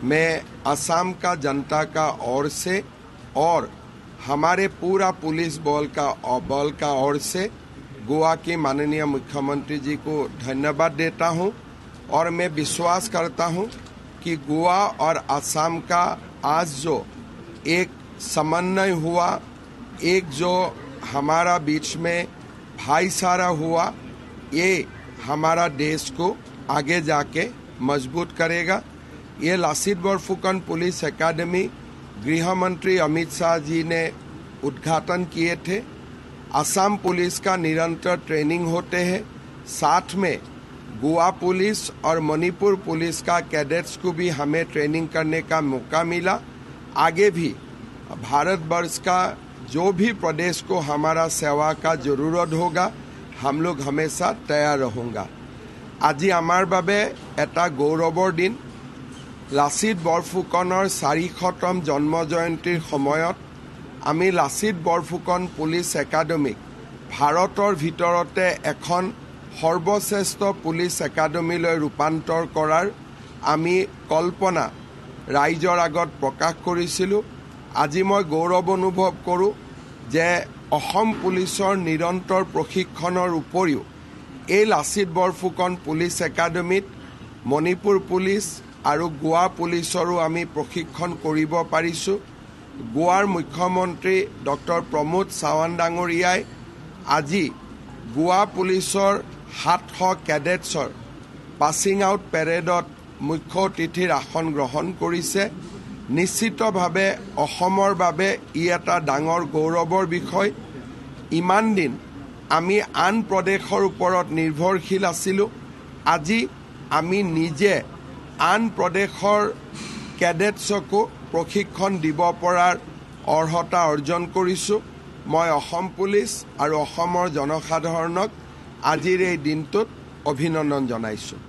मैं असम का जनता का ओर से और हमारे पूरा पुलिस बल का ओर से गोवा के माननीय मुख्यमंत्री जी को धन्यवाद देता हूं और मैं विश्वास करता हूं कि गोवा और असम का आज जो एक समन्वय हुआ, एक जो हमारा बीच में भाईचारा हुआ, ये हमारा देश को आगे जाके मजबूत करेगा। ये लासित बोरफुकन पुलिस एकेडमी गृह मंत्री अमित शाह जी ने उद्घाटन किए थे। असम पुलिस का निरंतर ट्रेनिंग होते हैं, साथ में गोवा पुलिस और मणिपुर पुलिस का कैडेट्स को भी हमें ट्रेनिंग करने का मौका मिला। आगे भी भारतवर्ष का जो भी प्रदेश को हमारा सेवा का जरूरत होगा, हम लोग हमेशा तैयार रहूँगा। আজি आमार बाबे एटा गौरवर दिन। लासित बरफुकनर 400तम जन्म जयंतीर समयत आमी लासित बरफुकन पुलिस एकाडेमीक भारतर भितरते एखन सर्वश्रेष्ठ पुलिस एकाडेमीলৈ रूपान्तर करार आमी कल्पना राइजर आगत प्रकाश करिसिलु। আজি मैं गौरव अनुभव करूँ जे असम पुलिसर निरंतर प्रशिक्षणर उपरिও এই লাচিত বৰফুকন পুলিচ একাডেমীত মণিপুৰ পুলিচ আৰু গোৱা পুলিচৰো আমি প্ৰশিক্ষণ কৰিব পাৰিছোঁ। গোৱাৰ মুখ্যমন্ত্ৰী ডক্টৰ প্ৰমোদ সাৱন্ত ডাঙৰীয়াই আজি গোৱা পুলিচৰ 700 কেডেটছৰ পাছিং আউট পেৰেডত মুখ্য অতিথিৰ আসন গ্ৰহণ কৰিছে। নিশ্চিতভাৱে অসমৰ বাবে ই এটা ডাঙৰ গৌৰৱৰ বিষয়। ইমান দিন আমি আন প্ৰদেশৰ ওপৰত নিৰ্ভৰশীল আছিলোঁ, আজি আমি নিজে আন প্ৰদেশৰ কেডেটছকো প্ৰশিক্ষণ দিব পৰাৰ অৰ্হতা অৰ্জন কৰিছোঁ। মই অসম পুলিচ আৰু অসমৰ জনসাধাৰণক আজিৰ এই দিনটোত অভিনন্দন জনাইছোঁ।